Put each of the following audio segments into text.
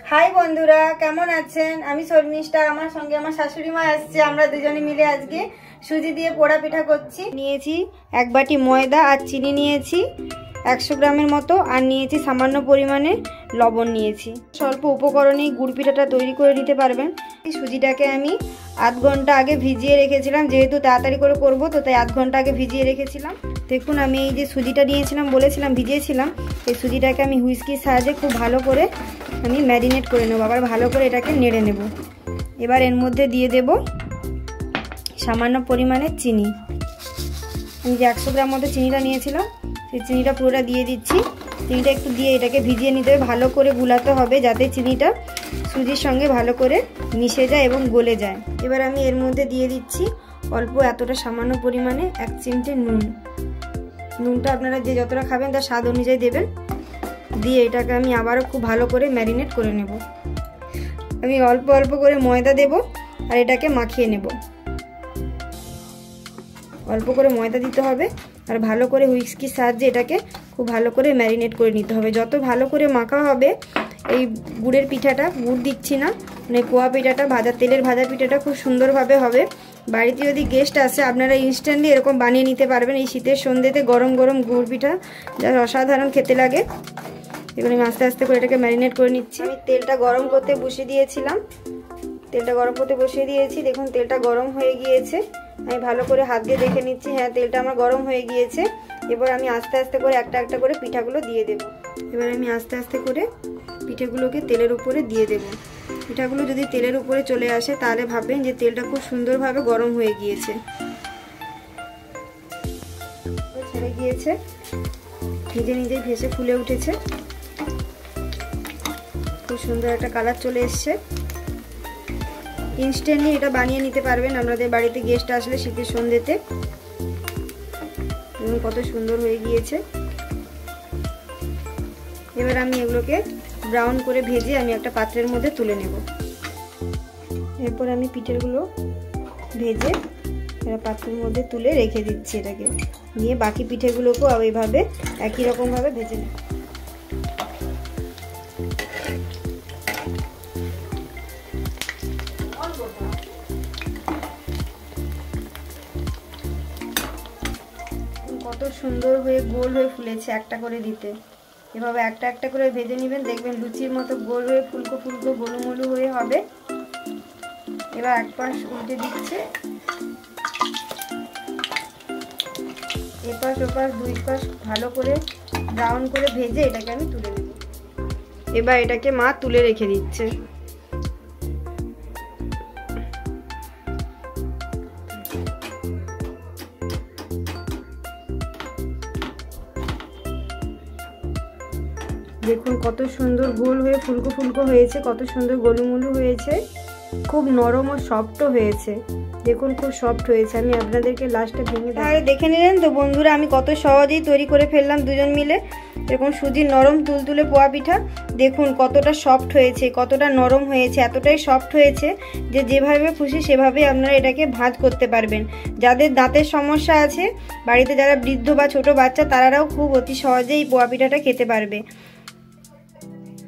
high बंधुरा केमन आছেন আমি শর্মিষ্ঠা আমার সঙ্গে আমার শাশুড়ি মা আসছে আমরা দুজনে মিলে আজকে সুজি দিয়ে পোড়া পিঠা করছি নিয়েছি এক বাটি ময়দা আর চিনি নিয়েছি 100 গ্রামের মতো আর নিয়েছি সামান্য পরিমাণে লবণ নিয়েছি স্বল্প উপকরণেই গুড় পিঠাটা তৈরি করে নিতে পারবেন এই সুজিটাকে আমি আধ ঘন্টা আগে ভিজিয়ে রেখেছিলাম যেহেতু তাড়াতাড়ি করে করব তো তাই আধ ঘন্টা আগে ভিজিয়ে রেখেছিলাম দেখুন আমি এই যে সুজিটা নিয়েছিলাম বলেছিলাম ভিজিয়েছিলাম এই সুজিটাকে আমি হুইস্কির সাহায্যে খুব ভালো করে আমি ম্যারিনেট করে নেব আবার ভালো করে এটাকে নেড়ে নেব এবার এর মধ্যে দিয়ে দেব সামান্য পরিমাণে চিনি আমি যে 100 গ্রাম মতো চিনিটা নিয়েছিলাম সেই চিনিটা পুরোটা দিয়ে দিচ্ছি চিনিটা একটু দিয়ে এটাকে ভিজিয়ে নিতে হবে ভালো করে গুলাতে হবে যাতে চিনিটা সুজির সঙ্গে ভালো করে মিশে যায় এবং গলে যায় এবার আমি এর মধ্যে দিয়ে দিচ্ছি অল্প এতটা সামান্য পরিমাণে 1 চিমটে নুন নুনটা আপনারা যে যতটা খাবেন তার স্বাদ অনুযায়ী দেবেন দিয়ে এটাকে আমি আবারও খুব ভালো করে ম্যারিনেট করে নেব আমি অল্প অল্প করে ময়দা দেব আর এটাকে মাখিয়ে নেব অল্প করে ময়দা দিতে হবে আর ভালো করে হুইস্কির সাহায্যে এটাকে খুব ভালো করে ম্যারিনেট করে নিতে হবে যত ভালো করে মাখা হবে এই গুড়ের পিঠাটা গুড় দিচ্ছি না মানে পোয়া পিঠাটা তেলের ভাজা পিঠাটা খুব সুন্দরভাবে হবে বাড়িতে যদি গেস্ট আসে আপনারা ইনস্ট্যান্টলি এরকম বানিয়ে নিতে পারবেন এই শীতের সন্ধ্যেতে গরম গরম গুড় পিঠা যা অসাধারণ খেতে লাগে এগুলো আমি আস্তে আস্তে করে এটাকে ম্যারিনেট করে নিচ্ছি আমি তেলটা গরম করতে বসিয়ে দিয়েছিলাম তেলটা গরম করতে বসিয়ে দিয়েছি দেখুন তেলটা গরম হয়ে গিয়েছে আমি ভালো করে হাত দিয়ে দেখে নিচ্ছি হ্যাঁ তেলটা আমার গরম হয়ে গিয়েছে এবার আমি আস্তে আস্তে করে একটা একটা করে পিঠাগুলো দিয়ে দেব এবার আমি আস্তে আস্তে করে পিঠাগুলোকে তেলের উপরে দিয়ে দেব পিঠাগুলো যদি তেলের উপরে চলে আসে তাহলে ভাববেন যে তেলটা খুব সুন্দরভাবে গরম হয়ে গিয়েছে ছেড়ে গিয়েছে নিজে নিজেই ভেসে ফুলে উঠেছে খুব সুন্দর একটা কালার চলে এসছে ইনস্ট্যান্টলি এটা বানিয়ে নিতে পারবেন আপনাদের বাড়িতে গেস্ট আসলে শীতের সন্ধ্যেতে কত সুন্দর হয়ে গিয়েছে এবার আমি এগুলোকে ব্রাউন করে ভেজে আমি একটা পাত্রের মধ্যে তুলে নেব এরপর আমি পিঠেগুলো ভেজে একটা পাত্রের মধ্যে তুলে রেখে দিচ্ছি এটাকে নিয়ে বাকি পিঠেগুলোকেও এইভাবে একই রকমভাবে ভেজে নেব কত সুন্দর হয়ে গোল হয়ে ফুলেছে একটা করে দিতে এভাবে একটা একটা করে ভেজে নেবেন দেখবেন লুচির মতো গোল হয়ে ফুলকো ফুলকো গোলুমোলু হয়ে হবে এবার এক পাশ উল্টে দিচ্ছে এপাশ ওপাশ দুই পাশ ভালো করে ব্রাউন করে ভেজে এটাকে আমি তুলে নেব এবার এটাকে মা তুলে রেখে দিচ্ছে দেখুন কত সুন্দর গোল হয়ে ফুলকো ফুলকো হয়েছে কত সুন্দর গোলুমোলু হয়েছে খুব নরম ও সফট হয়েছে দেখুন খুব সফট হয়েছে আমি আপনাদেরকে লাস্টে ভেঙে তাহলে দেখে নিলেন তো বন্ধুরা আমি কত সহজেই তৈরি করে ফেললাম দুজন মিলে এরকম সুজির নরম তুলতুলে পোয়া পিঠা দেখুন কতটা সফট হয়েছে কতটা নরম হয়েছে এতটাই সফট হয়েছে যে যেভাবে খুশি সেভাবেই আপনারা এটাকে ভাঁজ করতে পারবেন যাদের দাঁতের সমস্যা আছে বাড়িতে যারা বৃদ্ধ বা ছোট বাচ্চা তারাও খুব অতি সহজেই পোয়া পিঠাটা খেতে পারবে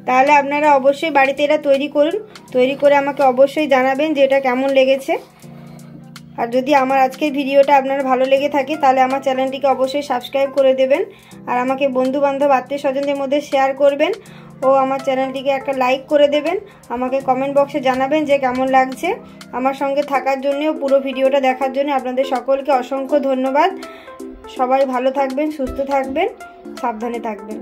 তাহলে আপনারা অবশ্যই বাড়িতে এটা তৈরি করুন তৈরি করে আমাকে অবশ্যই জানাবেন যে এটা কেমন লেগেছে আর যদি আমার আজকের ভিডিওটা আপনার ভালো লেগে থাকে তাহলে আমার চ্যানেলটিকে অবশ্যই সাবস্ক্রাইব করে দেবেন আর আমাকে বন্ধু বান্ধব আত্মীয় স্বজনদের মধ্যে শেয়ার করবেন ও আমার চ্যানেলটিকে একটা লাইক করে দেবেন আমাকে কমেন্ট বক্সে জানাবেন যে কেমন লাগছে আমার সঙ্গে থাকার জন্য ও পুরো ভিডিওটা দেখার জন্য আপনাদের সকলকে অসংখ্য ধন্যবাদ সবাই ভালো থাকবেন সুস্থ থাকবেন সাবধানে থাকবেন